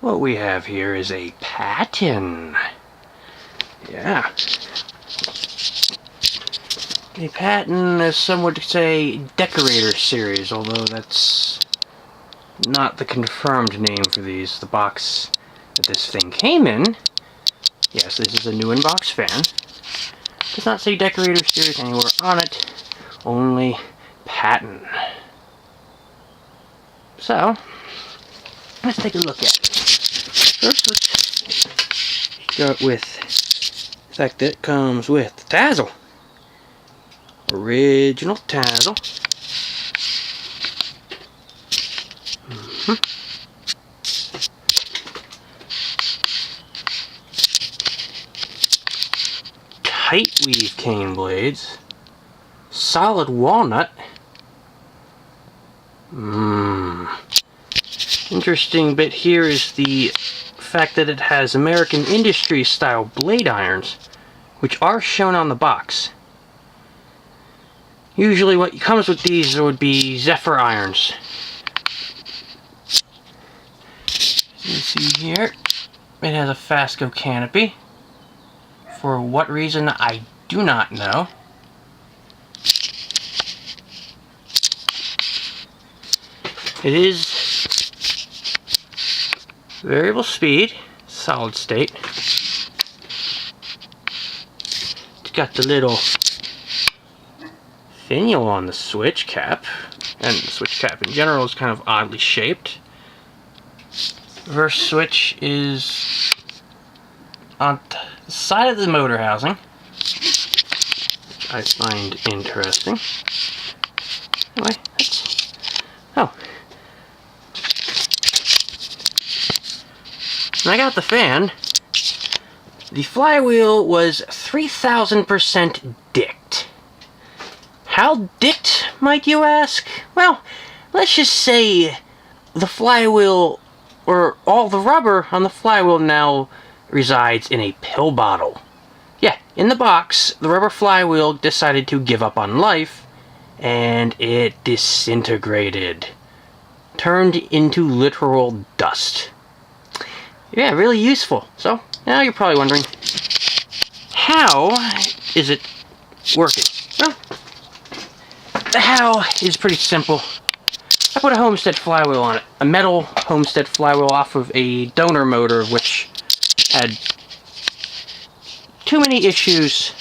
What we have here is a Patton. Yeah. A Patton, as some would say, Decorator series, although that's not the confirmed name for these. The box that this thing came in, yes, this is a new in-box fan, does not say Decorator series anywhere on it, only Patton. So, let's take a look at it. First, let's start with the fact that it comes with the tassel. Original tassel. Tight weave cane blades. Solid walnut. Interesting bit here is the fact that it has American industry style blade irons, which are shown on the box. Usually what comes with these would be Zephyr irons. You see here, it has a Fasco canopy. For what reason, I do not know. It is variable speed, solid state. It's got the little finial on the switch cap, and the switch cap in general is kind of oddly shaped. Reverse switch is on the side of the motor housing, which I find interesting. Anyway, oh. When I got the fan, the flywheel was 3000% dicked. How dicked, might you ask? Well, let's just say the flywheel, or all the rubber on the flywheel now resides in a pill bottle. Yeah, in the box, the rubber flywheel decided to give up on life, and it disintegrated. Turned into literal dust. Yeah, really useful. So, now you're probably wondering, how is it working? Well, the how is pretty simple. I put a Homestead flywheel on it. A metal Homestead flywheel off of a donor motor, which had too many issues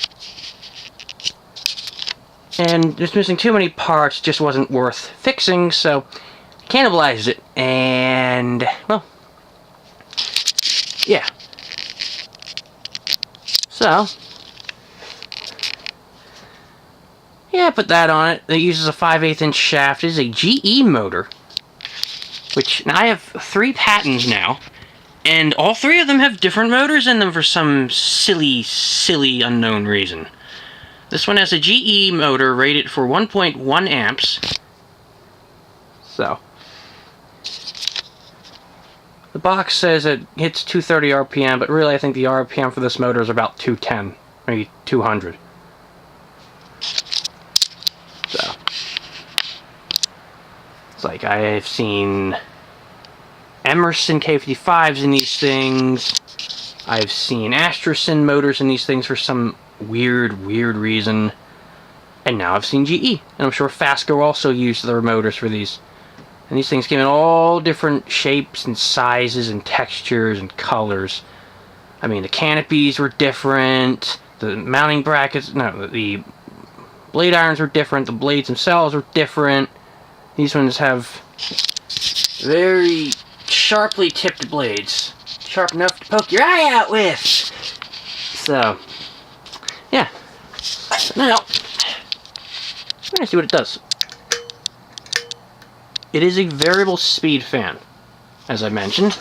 and just missing too many parts, just wasn't worth fixing, so cannibalized it, and, well, yeah. So, yeah, put that on it. It uses a 5/8 inch shaft. It is a GE motor, which, now I have 3 Pattons now, and all 3 of them have different motors in them for some silly unknown reason. This one has a GE motor rated for 1.1 amps. So, the box says it hits 230 RPM, but really I think the RPM for this motor is about 210, maybe 200. So, it's like I've seen Emerson K55s in these things. I've seen Astrasin motors in these things for some weird reason. And now I've seen GE. And I'm sure Fasco also used their motors for these. And these things came in all different shapes and sizes and textures and colors. I mean, the canopies were different. The mounting brackets, no, the blade irons were different. The blades themselves were different. These ones have very sharply tipped blades. Sharp enough to poke your eye out with. So, yeah. Now, we're going to see what it does. It is a variable speed fan, as I mentioned,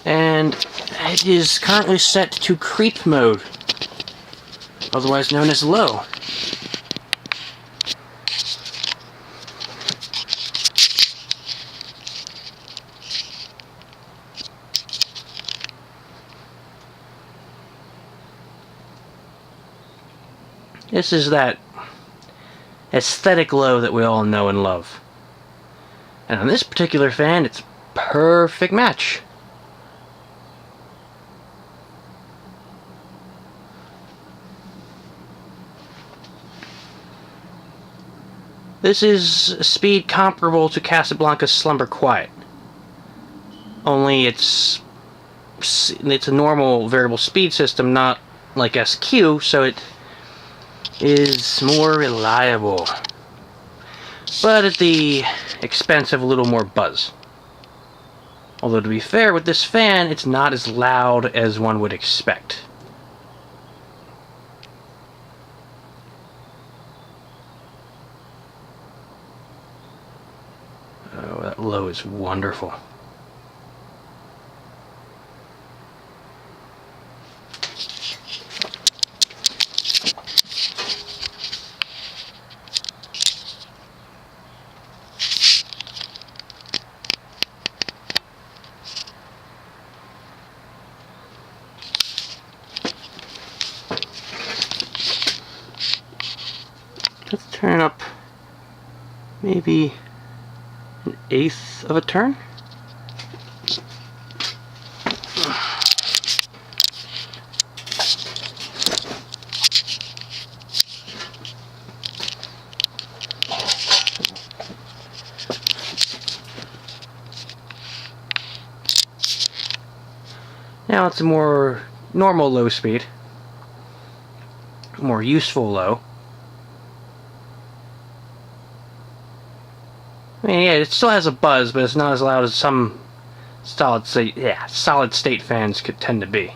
and it is currently set to creep mode, otherwise known as low. This is that aesthetic low that we all know and love. And on this particular fan, it's a perfect match. This is a speed comparable to Casablanca's Slumber Quiet. Only it's a normal variable speed system, not like SQ, so it is more reliable. But at the expense of a little more buzz. Although to be fair, with this fan, it's not as loud as one would expect. Oh, that low is wonderful. Let's turn up maybe an eighth of a turn. Now it's a more normal low speed, more useful low. I mean, yeah, it still has a buzz, but it's not as loud as some solid state fans could tend to be.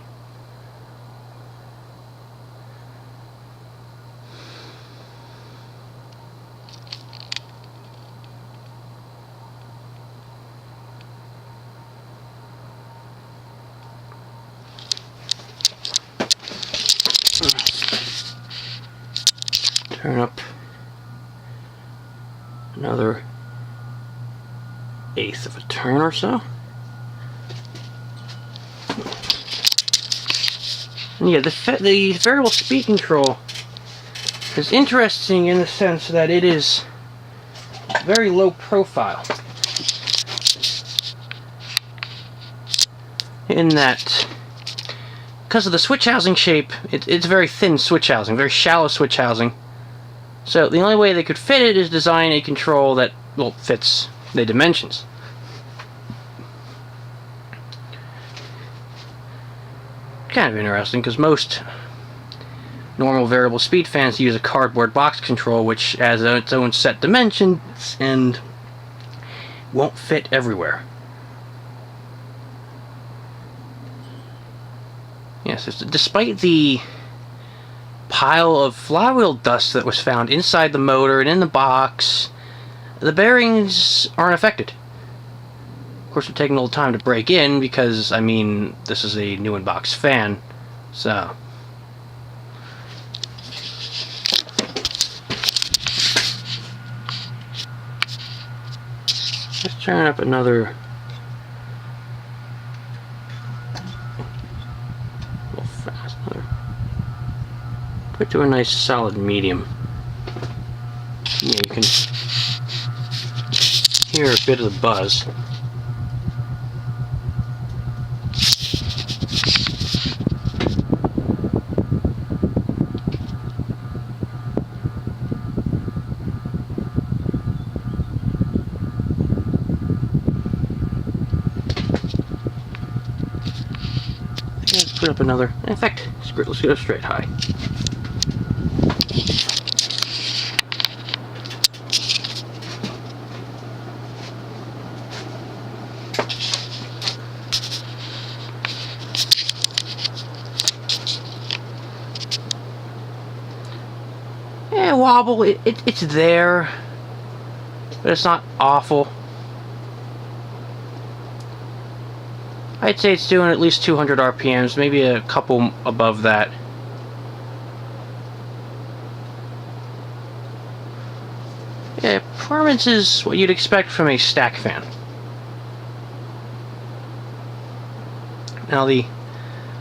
Turn up another eighth of a turn or so. And yeah, the variable speed control is interesting in the sense that it is very low profile. In that, because of the switch housing shape, it's very thin switch housing, very shallow switch housing. So the only way they could fit it is design a control that, well, fits the dimensions. Kind of interesting, because most normal variable speed fans use a cardboard box control, which has its own set dimensions and won't fit everywhere. Yes, despite the pile of flywheel dust that was found inside the motor and in the box, the bearings aren't affected. Of course, it's taking a little time to break in because, I mean, this is a new in-box fan, so. Let's turn up another. A little fast. Put it to a nice solid medium. Yeah, you can hear a bit of the buzz. Let's put up another. In fact, let's go straight high. Yeah, wobble, it's there, but it's not awful. I'd say it's doing at least 200 RPMs, maybe a couple above that. Yeah, performance is what you'd expect from a stack fan. Now the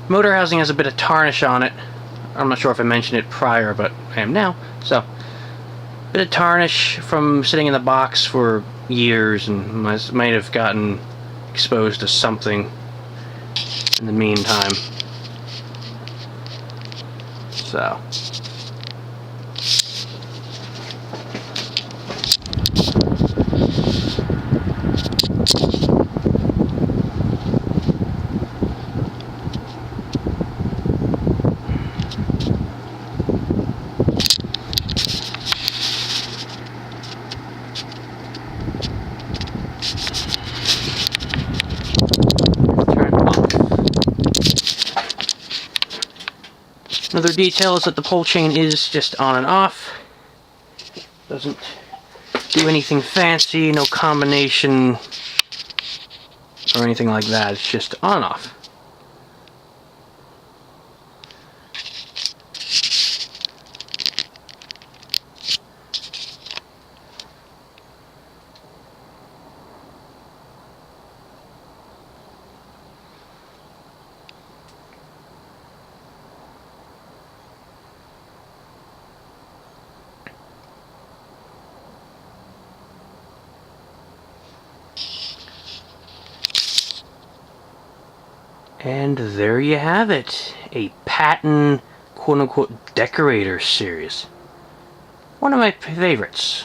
motor housing has a bit of tarnish on it. I'm not sure if I mentioned it prior, but I am now. So, a bit of tarnish from sitting in the box for years, and might have gotten exposed to something in the meantime. So. Another detail is that the pull chain is just on and off. Doesn't do anything fancy, no combination or anything like that. It's just on and off. And there you have it, a Patton quote-unquote Decorator series. One of my favorites.